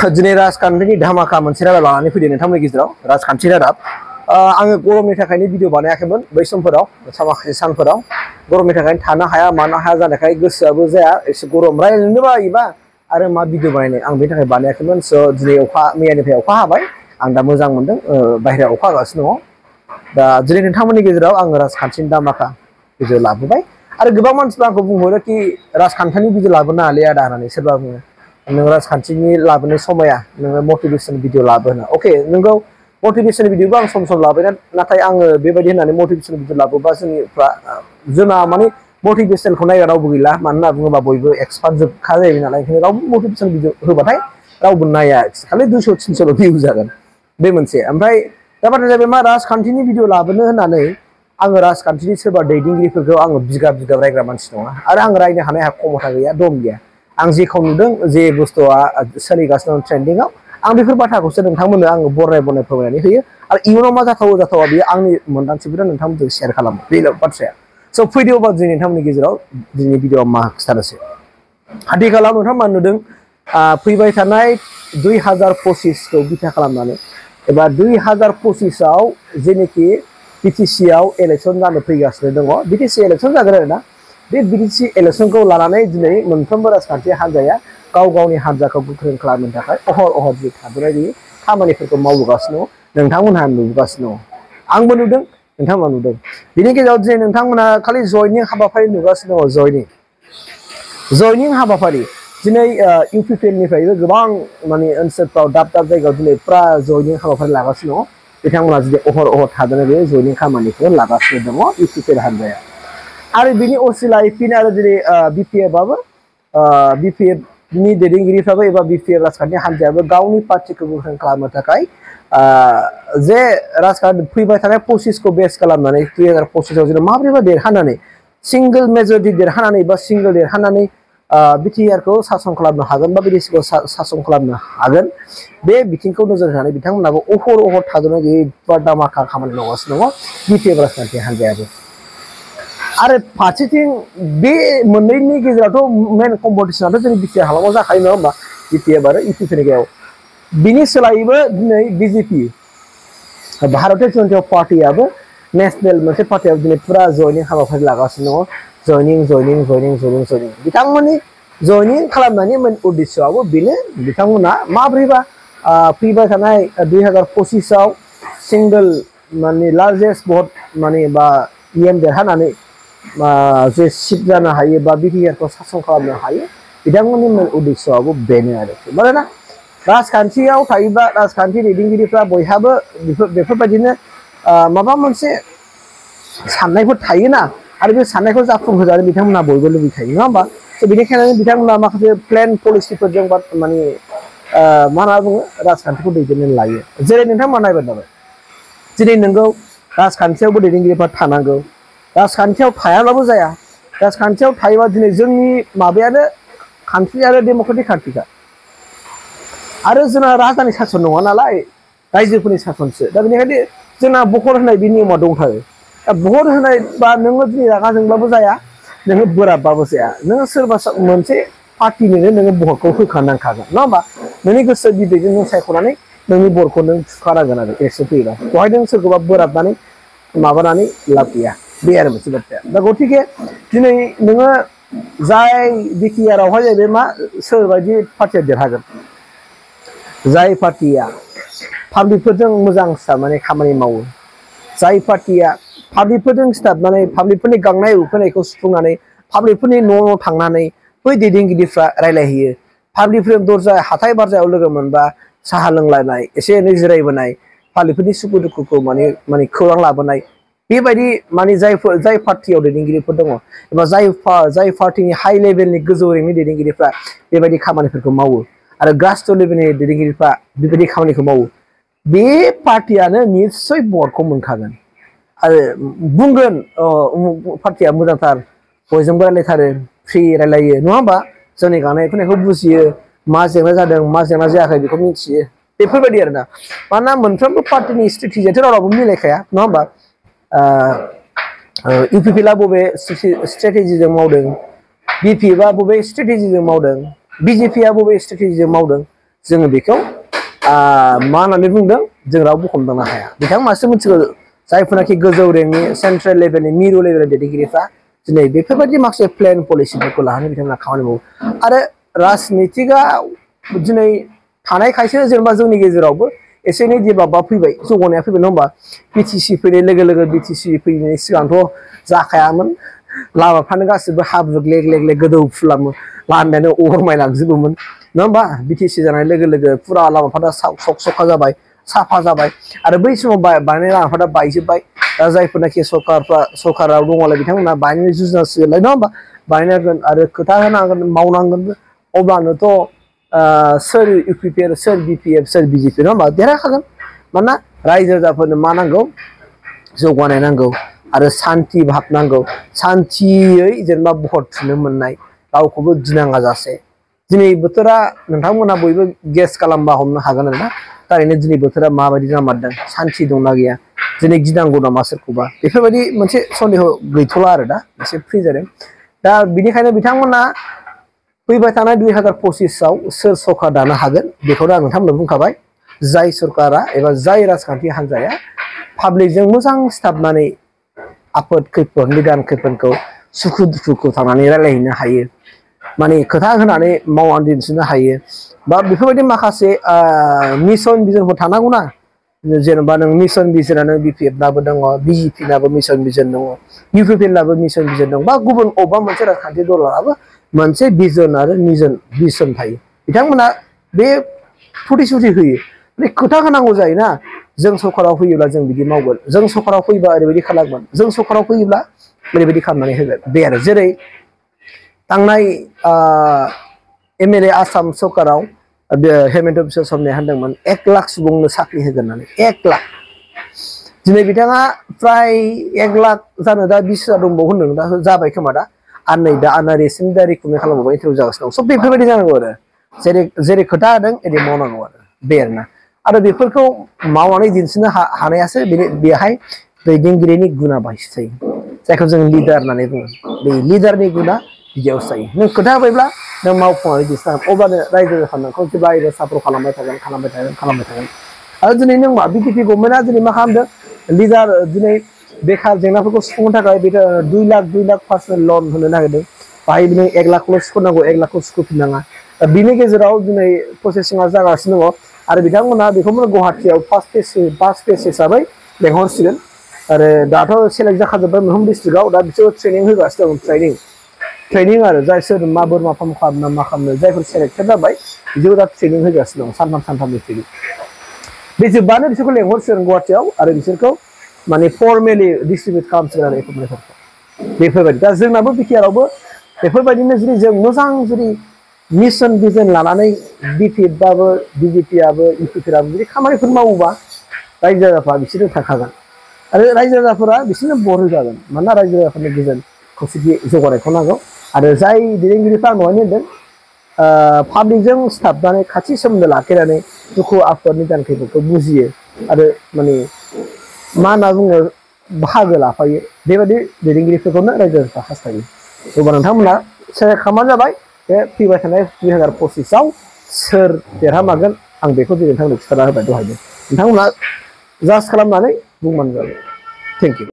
दिनै राजखान्थिनि धामाका मोनसे रादाब लानानै फैदों नोंथांमोननि गेजेराव राजखान्थि रादाब आङो गरमनि थाखायनो भिडिअ बानायाखैमोन बै समफोराव माखासे सानफोराव गरमनि थाखायनो थानो हाया मानो हाया जानायखाय गोसोआबो जाया एसे गरम रायज्लायनो बायोबा आरो मा भिडिअ बानायनो आं बेनि थाखाय बानायाखैमोन स' दिनै मैयानिफ्राय अखा हाबाय आं दा मोजां मोनदों बाहेरायाव अखा हागासिनो दङ दा दिनै नोंथांमोननि गेजेराव आङो राजखान्थिनि धामाका भिडिअ लाबोबाय आरो गोबां मानसिफ्रा आंखौ बुंहरो कि राजखान्थिनि भिडिअ लाबोनो हालै आदा होननानै सोरबा बुङो नों राजखान्थिनि लाबोनो समाया नोङो मटिभेसन भिडिअ लाबोनो अके नोंगौ मटिभेसन भिडिअबो आं सम लाबोयो नाथाय आङो बेबायदि होननानै मटिभेसन भिडिअ लाबोबा जोंना माने मटिभेसनखौ नायग्रा रावबो गैला मानो होनना बुङोबा बयबो एक्सपार्ट जोबखा जायो नालाय ओंखायनो रावबो मटिभेसन भिडिअ होबाथाय रावबो नाया खालि 200-300 भिउ जागोन बे मोनसे ओमफ्राय दा बाथ्राया जाबाय मा राजखान्थिनि भिडिअ लाबोनो होननानै आङो राजखान्थिनि सोरबा दैदेनगिरिफोरखौ आङो बिगाब रायग्रा मानसि नङा आरो आं रायनो हानाय खमथा गैया दम गैया आं जेखौ नुदों जे बुस्थुआ सोलिगासिनो दं ट्रेन्डिंआव आं बेफोर बाथ्राखौसो नोंथांमोननो आङो बरनाय फोरमायनानै होयो आरो इयुनाव मा जाथावा बेयो आंनि मोन्दांथिफोरखौ नोंथांमोनजों शेयार खालामो बे बाथ्राया स' फैदो अब्ला जों नोंथांमोननि गेजेराव दिनैनि भिडिअआव मा खिथानोसै आथिखालाव नोंथांमोना नुदों फैबाय थानाय 2025खौ बिथा खालामनानै एबा 2025आव जेनोखि BTC आव इलेक्सन जानो फैगासिनो दङ BTC इलेक्सन जागोन आरोना बे BTC इलेक्सनखौ लानानै दिनै मोनफ्रोमबो राजखान्थि हान्जाया गाव-गावनि हान्जाखौ गोख्रों खालामनो थाखाय अहर जि थाद'नायनि खामानिफोरखौ मावगासिनो दं नोंथांमोनहा नुगासिनो दं आंबो नुदों नोंथांमोना नुदों बिनि गेजेराव दिनै नोंथांमोना खालि जयनिं हाबाफारि नुगासिनो दङ जयनिं हाबाफारि दिनै UPPL निफ्रायबो गोबां माने ओनसोलफ्राव दाब जायगायाव दिनै फुरा जयनिं हाबाफारि लागासिनो दङ बिथांमोना जुदि अहर थादोनाय बे जयनिं खामानिखौ लागासिनो दङ UPPL हान्जाया आरो बिनि असिलायै फिन आरो दिनै BPFआबो BPF नि दैदेनगिरिफ्राबो एबा BPF राजखान्थि हान्जायाबो गावनि पार्टिखौ गोख्रों खालामनो थाखाय जे राजखान्थि फैबाय थानाय 25खौ बेस खालामनानै 2025आव जों माब्रैबा देरहानानै सिंगल मेजरिटि देरहानानै बा सिंगल देरहानानै BTRखौ सासन खालामनो हागोन बा BDCखौ सासन खालामनो हागोन बे बिथिंखौ नोजोर होनानै बिथांमोनाबो अहर थाद'नाय गैयै धामाका खामानि मावगासिनो दङ BPF राजखान्थि हान्जायाबो आरो फारसेथिं बे मोननैनि गेजेरावथ' मेन कम्पिटिसनाथ' जोंनि BTR हालामाव जाखायो नङा होमबा BPF आरो UPPL नि गेजेराव बिनि सोलायैबो दिनै BJP भारतीय जनता पार्टीआबो नेशनेल मोनसे पार्टियाव दिनै फुरा जयनिं हाबाफारि लागासिनो दङ जयनिं बिथांमोननि जयनिं खालामनायनि मेन उद्देश्यआबो बेनो बिथांमोना माब्रैबा फैबाय थानाय 2025आव सिंगल माने लार्जेस्ट भट माने बा देरहानानै जे सिट जानो हायो बा BTRखौ सासन खालामनो हायो बिथांमोननि मेन उद्देश्यआबो बेनो आरोखि मानोना राजखान्थियाव थायोबा राजखान्थि दैदेनगिरिफ्रा बयहाबो बेफोरबायदिनो माबा मोनसे साननायफोर थायोना आरो बे साननायखौ जाफुंहोजानो बिथांमोना बयबो लुबैखायो नङा होमबा स' बेनिखायनो बिथांमोना माखासे प्लेन पलिसिफोरजों बा माने मा होनना बुङो राजखान्थिखौ दैदेननो लायो जेरै नोंथांमोना नायबाय थाबाय दिनै नोंगौ राजखान्थियावबो दैदेनगिरिफ्रा थानांगौ राजखान्थियाव थायाब्लाबो जाया राजखान्थियाव थायोबा दिनै जोंनि माबायानो कान्ट्रि आरो डेम'क्रेटिक कान्ट्रिखा आरो जोंना राजधानि सासन नङा नालाय रायजोफोरनि सासनसो दा बेनिखायनो जोंना भट होनाय बे नियमा दंथारो दा भट होनाय बा नोङो दिनै रागा जोंब्लाबो जाया नोङो बोराबबाबो जाया नोङो सोरबा मोनसे पार्टिनिनो नोङो भटखौ होखानांखागोन नङा होमबा नोंनि गोसो बिदैजों नों सायख'नानै नोंनि भटखौ नों थुखानांगोन आरो इलेक्सन फैयोबा बेवहाय नों सोरखौबा बोराबनानै माबानानै लाब गैया बे आरो मोनसे बाथ्राया दा गतिके दिनै नोङो जाय BTRआवहाय जाहैबाय मा सोरबायदि पार्टिया देरहागोन जाय पार्टिया पाब्लिकफोरजों मोजां सिथाबनानै खामानि मावो जाय पार्टिया पाब्लिकफोरजों सिथाबनानै पाब्लिकफोरनि गांनाय उखैनायखौ सुफुंनानै पाब्लिकफोरनि न' थांनानै बै दैदेनगिरिफ्रा रायलायहैयो पाब्लिकफोरजों दरजा हाथाय बाजाराव लोगो मोनबा साहा लोंलायनाय एसे एनै जिरायबोनाय पाब्लिकफोरनि सुखु दुखुखौ माने खौरां लाबोनाय बेबायदि माने जाय पार्टियाव दैदेनगिरिफोर दङ एबा जाय पार्टिनि हाइ लेभेलनि गोजौ रेंकनि दैदेनगिरिफ्रा बेबायदि खामानिफोरखौ मावो आरो ग्रासरुट लेभेलनि दैदेनगिरिफ्रा बेबायदि खामानिखौ मावो बे पार्टियानो निस्सय भटखौ मोनखागोन आरो बुंगोन पार्टिया मोजांथार बयजोंबो रायलायथारो फ्रि रायलायो नङा होमबा जोंनि गांनाय उखैनायखौ बुजियो मा जेंना जादों मा जेंना जायाखै बेखौ मिथियो बेफोरबायदि आरोना मानोना मोनफ्रोमबो पार्टिनि स्ट्रेटेजियाथ' रावबो मिलायखाया नङा होमबा UPPLआ बबे स्ट्रेटेजिजों मावदों BPFआ बबे स्ट्रेटेजिजों मावदों BJPआ बबे स्ट्रेटेजिजों मावदों जोङो बेखौ मा होननानै बुंदों जों रावबो हमदांनो हाया बिथांमोनासो मिथिगौ जायफोरनाखि गोजौ रेंकनि सेन्ट्रेल लेभेलनि मिरु लेभेलनि दैदेनगिरिफ्रा दिनै बेफोरबायदि माखासे प्लेन पलिसिफोरखौ लानानै बिथांमोना खामानि मावो आरो राजनितिकआ दिनै थानायखायसो जेनेबा जोंनि गेजेरावबो एसे एनै डेभेलपआ फैबाय जौगानाया फैबाय नङा होमबा बिटिसि फैनाय लोगो लोगो बिटिसि फैनायनि सिगांथ' जाखायामोन लामाफ्रानो गासिबो हाब्रु ग्ले ग्ले ग्ले गोदौफुलामो लामायानो अरमायलांजोबोमोन नङा होमबा बिटिसि जानाय लोगो लोगो फुरा लामाफ्रा सखा जाबाय साफा जाबाय आरो बै समाव बानायनाय लामाफ्रा बायजोब्बाय दा जायफोरनाखि सरकाराव दङलाय बिथांमोना बानायनो जुजिनांसिगोनलाय नङा होमबा बानायनांगोन आरो खोथा होनांगोन मावनांगोनबो अब्लानोथ' सोर UPPL सोर BPF सोर BJP नङा होमबा देरहाखागोन मानोना रायजो राजाफोरनो मा नांगौ जौगानाय नांगौ आरो सान्थि भाब नांगौ सान्थियै जेनेबा भट थुनो मोननाय रावखौबो गिनाङा जासे दिनै बोथोरा नोंथांमोना बयबो गेस खालामबा हमनो हागोन आरोना थारैनो दिनै बोथोरा माबायदि जामारदों सान्थि दंना गैया दिनै गिनांगौ नामा सोरखौबा बेफोरबायदि मोनसे सन्देह गैथ'ला आरो दा एसे फ्रि जादों दा बिनिखायनो बिथांमोना फैबाय थानाय 2025आव सोर सरकार दानो हागोन बेखौनो आं नोंथांमोननो बुंखाबाय जाय सरकारा एबा जाय राजखान्थि हान्जाया पाब्लिकजों मोजां सिथाबनानै आफोद खैफोद निदान खैफोदखौ सुखु दुखुखौ थांनानै रायलायहैनो हायो माने खोथा होनानै मावनानै दिन्थिनो हायो बा बेफोरबायदि माखासे मिशन भिजनफोर थानांगौना जेनेबा नों मिशन भिजनानो BPF नाबो दङ BJP नाबो मिशन भिजन दङ UPPL नाबो मिशन भिजन दं बा गुबुन अबेबा मोनसे राजखान्थि दलाबो मोनसे भिजन आरो मिशन थायो बिथांमोना बे प्रतिश्रुति होयो माने खोथा होनांगौ जायोना जों सरकाराव फैयोब्ला जों बिदि मावगोन जों सरकाराव फैयोबा ओरैबायदि खालामगोन जों सरकाराव फैयोब्ला ओरैबायदि खालामनानै होगोन बे आरो जेरै थांनाय MLA आसाम सरकाराव हेमन्त बिश्व शर्माया होनदोंमोन 1 लाख सुबुंनो साख्रि होगोन होननानै 1 लाख दिनै बिथाङा फ्राय 1 लाख जानो दा 20,000 दंबावो होनदों दा जाबाय खोमा दा आरो नै दा रिसेन्ट दा रिक्रुटमेन्ट खालामबावबाय इन्टारभिउ जागासिनो दं स' बेफोरबायदि जानांगौ आरो जेरै खोथा होदों एरै मावनांगौ आरो बे आरोना आरो बेफोरखौ मावनानै दिन्थिनो हानायासो बेहाय दैदेनगिरिनि गुना बांसिन थायो जायखौ जों लिडार होननानै बुङो बे लिडारनि गुना बिदियावसो थायो नों खोथा होबायब्ला नों मावफुंनानै दिन्थिनांगोन अब्लानो रायजो राजाफ्रा नोंखौ जेब्लायबो सापर्ट खालामबाय थागोन आरो दिनै नों मा BJP गभर्नमेन्टआ दिनै मा खालामदों लिडार दिनै बेखार जेंनाफोरखौ सुफुंनो थाखाय बे 2 लाख पार्सनेल लन होनो नागिरदों बाहाय नों 1 लाखल' सुख'नांगौ 1 लाखखौ सुख'फिननाङा दा बिनि गेजेराव दिनै प्रसेसिंआ जागासिनो दङ आरो बिथांमोना बेखौनो गुवाहाटियाव फार्स्ट फेज हिसाबै लेंहरसिगोन आरो दाथ' सेलेक्ट जाखाजोब्बाय मोनफ्रोम डिस्ट्रिक्टआव दा बिसोर ट्रेनिं होगासिनो दं ट्रेनिं आरो जाय सोर मा बोरमा फार्म खालामनो मा खालामनो जायफोर सेलेक्टेड जाबाय बिसोर दा ट्रेनिं होगासिनो दं सानथामनि ट्रेनिं बे जोब्बानो बिसोरखौ लेंहरसिगोन गुवाहाटियाव आरो बिसोरखौ माने फर्मेलि डिस्ट्रिबिउट खालामसिगोन आरो एपइन्टमेन्टफोरखौ बेफोरबायदि दा जोंनाबो बिटिआरावबो बेफोरबायदिनो जुदि जों मोजां जुदि मिशन भिजन लानानै BPFआबो BJPआबो UPPLआबो जुदि खामानिफोर मावोबा रायजो राजाफ्रा बिसोरनो थाखागोन आरो रायजो राजाफोरा बिसोरनो भट होजागोन मानोना रायजो राजाफोरनि गोजोन खौसेथि जौगानायखौ नांगौ आरो जाय दैदेनगिरिफ्रा आं दहायनो होनदों पाब्लिकजों सिथाबनानै खाथि सोमोन्दो लाखिनानै दुखु आफोद निदान खैफोदखौ बुजियो आरो माने मा होनना बुङो बाहागो लाफायो बेबायदि दैदेनगिरिफोरखौनो रायजो राजाफ्रा हास्थायो अब्ला नोंथांमोना सेलेक्ट खालामबानो जाबाय बे फैबाय थानाय 2025आव सोर देरहामारगोन आं बेखौ दिनै नोंथांनो खिन्थाना होबाय दहायनो नोंथांमोना जाज खालामनानै बुंबानो जाबाय थेंक इउ